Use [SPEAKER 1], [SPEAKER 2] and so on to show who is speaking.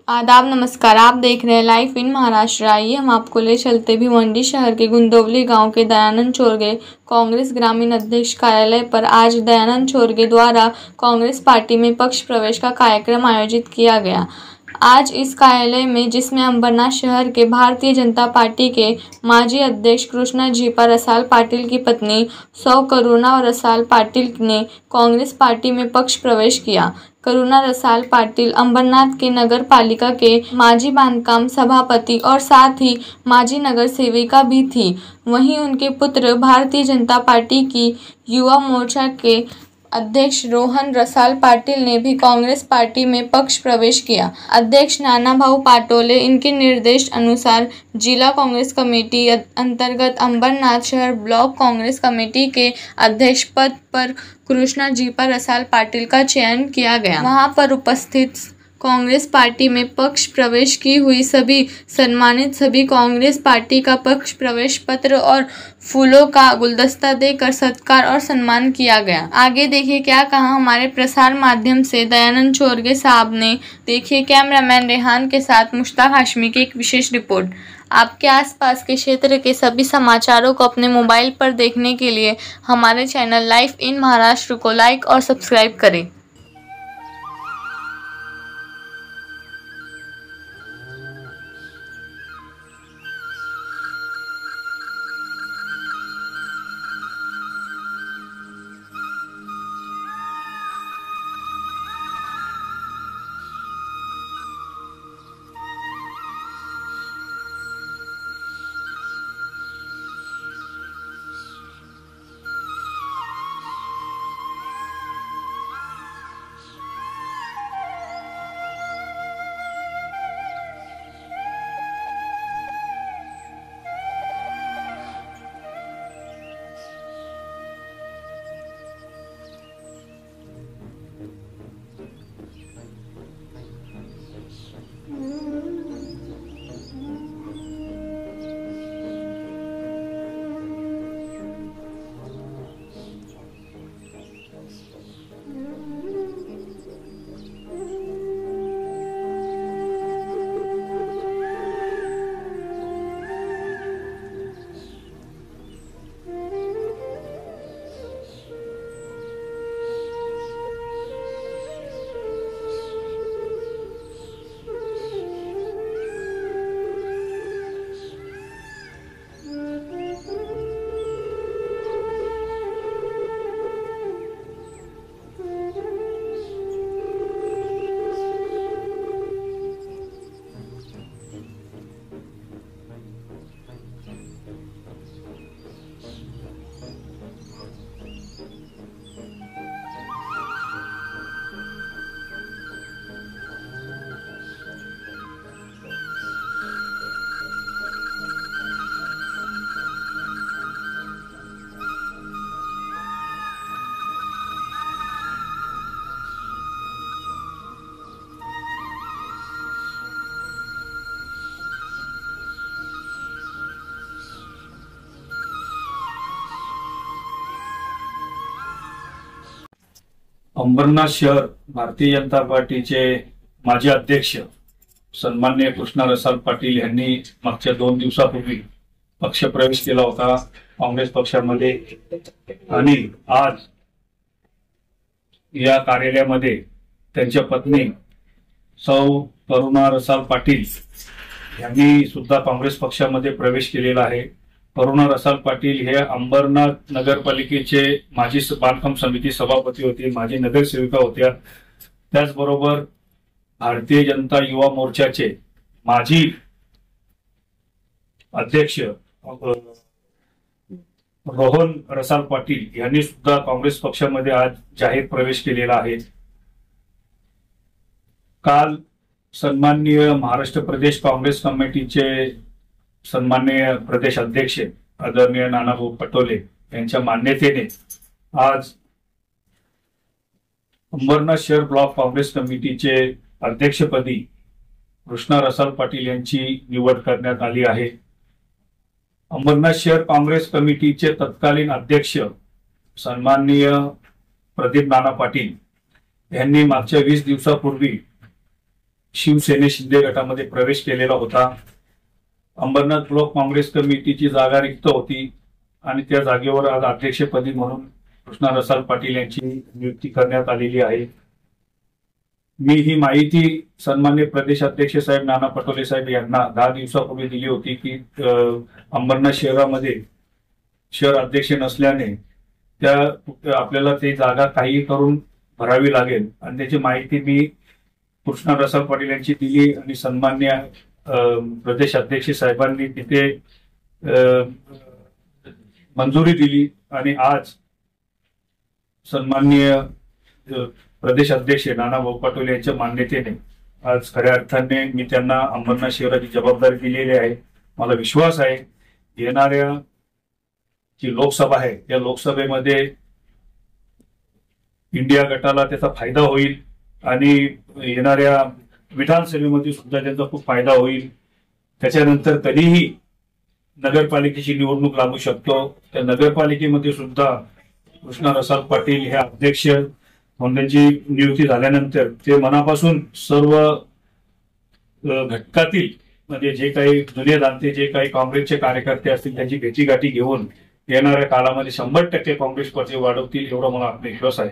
[SPEAKER 1] आदाब नमस्कार। आप देख रहे हैं लाइव इन महाराष्ट्र। आइए हम आपको ले चलते भिवंडी शहर के गुंदोवली गांव के दयानंद चोरगे कांग्रेस ग्रामीण अध्यक्ष कार्यालय पर आज दयानंद चोरगे द्वारा कांग्रेस पार्टी में पक्ष प्रवेश का कार्यक्रम आयोजित किया गया। आज इस कार्यालय में जिसमें अंबरनाथ शहर के भारतीय जनता पार्टी के माजी अध्यक्ष कृष्णा झीपा रसाल पाटिल की पत्नी सौ करुणा रसाल पाटिल ने कांग्रेस पार्टी में पक्ष प्रवेश किया। करुणा रसाल पाटिल अंबरनाथ के नगर पालिका के माजी बांधकाम सभापति और साथ ही माजी नगर सेविका भी थी। वहीं उनके पुत्र भारतीय जनता पार्टी की युवा मोर्चा के अध्यक्ष रोहन रसाल पाटिल ने भी कांग्रेस पार्टी में पक्ष प्रवेश किया। अध्यक्ष नानाभाऊ पाटोले इनके निर्देश अनुसार जिला कांग्रेस कमेटी अंतर्गत अंबरनाथ शहर ब्लॉक कांग्रेस कमेटी के अध्यक्ष पद पर कृष्णा झीपा रसाल पाटिल का चयन किया गया। वहां पर उपस्थित कांग्रेस पार्टी में पक्ष प्रवेश की हुई सभी सम्मानित सभी कांग्रेस पार्टी का पक्ष प्रवेश पत्र और फूलों का गुलदस्ता देकर सत्कार और सम्मान किया गया। आगे देखिए क्या कहा हमारे प्रसार माध्यम से दयानंद चोरगे साहब ने। देखिए कैमरामैन रेहान के साथ मुश्ताक हाशमी की एक विशेष रिपोर्ट। आपके आसपास के क्षेत्र के सभी समाचारों को अपने मोबाइल पर देखने के लिए हमारे चैनल लाइव इन महाराष्ट्र को लाइक और सब्सक्राइब करें।
[SPEAKER 2] अंबरनाथ शहर भारतीय जनता पार्टीचे माजी अध्यक्ष सन्माननीय कृष्णा रसाल पाटील यांनी मागच्या 2 दिवसापूर्वी पक्षप्रवेश केला होता काँग्रेस पक्षामध्ये आणि आज या कार्यालयामध्ये त्यांच्या पत्नी सौ करुणा रसाल पाटील यांनी सुद्धा काँग्रेस पक्षामध्ये प्रवेश केलेला आहे। करुणा रसाल पाटील हे अंबरनाथ नगरपालिकेचे माजी बांधकाम समिती सभापती होते, माजी नगरसेविका होत्या। त्याचबरोबर भारतीय जनता युवा मोर्चाचे माजी अध्यक्ष रोहन रसाल पाटील यांनी सुद्धा काँग्रेस पक्षामध्ये आज जाहीर प्रवेश केलेला आहे। काल सन्माननीय महाराष्ट्र प्रदेश काँग्रेस कमिटीचे सन्माननीय प्रदेश अध्यक्ष आदरणीय नानाभाऊ पटोले यांच्या मान्यतेने आज अंबरनाथ शहर ब्लॉक काँग्रेस कमिटीचे अध्यक्षपदी कृष्णा रसाल पाटील यांची निवड करण्यात आली आहे। अंबरनाथ शहर काँग्रेस कमिटीचे तत्कालीन अध्यक्ष सन्माननीय प्रदीप नाना पाटील यांनी मागच्या 20 दिवसापूर्वी शिवसेने शिंदे गटामध्ये प्रवेश केलेला होता. अंबरनाथ ब्लॉक काँग्रेस कमिटीची जागा रिक्त होती आणि त्या जागेवर आज अध्यक्षपदी म्हणून कृष्णा रसाल पाटील यांची नियुक्ती करण्यात आलेली आहे. मी ही माहिती सन्माननीय प्रदेश अध्यक्ष साहेब नाना पटोले साहेब यांना 10 दिवसापूर्वी दिली होती की अंबरनाथ शहरामध्ये शहर अध्यक्ष नसल्याने त्या आपल्याला ती जागा काही करून भरावी लागेल आणि त्याची माहिती मी कृष्णा रसाल पाटील यांची दिली आणि सन्माननीय प्रदेश अध्यक्ष साहेबांनी तिथे मंजुरी दिली आणि आज सन्माननीय प्रदेश अध्यक्ष नानाभाऊ पाटोले यांच्या मान्यतेने आज खऱ्या अर्थाने मी त्यांना अंबरनाथ शहराची जबाबदारी दिलेली आहे. मला विश्वास आहे येणाऱ्या जी लोकसभा आहे त्या लोकसभेमध्ये इंडिया गटाला त्याचा फायदा होईल आणि येणाऱ्या विधानसभेमध्ये सुद्धा त्यांचा खूप फायदा होईल. त्याच्यानंतर कधीही नगरपालिकेची निवडणूक लागू शकतो. त्या नगरपालिकेमध्ये सुद्धा कृष्णा रसाल पाटील हे अध्यक्ष म्हणून त्यांची नियुक्ती झाल्यानंतर ते मनापासून सर्व घटकातील म्हणजे जे काही जुने दांते जे काही काँग्रेसचे कार्यकर्ते असतील त्यांची भेटीगाठी घेऊन येणाऱ्या काळामध्ये 100% काँग्रेस पक्ष वाढवतील एवढा मला आत्मविश्वास आहे.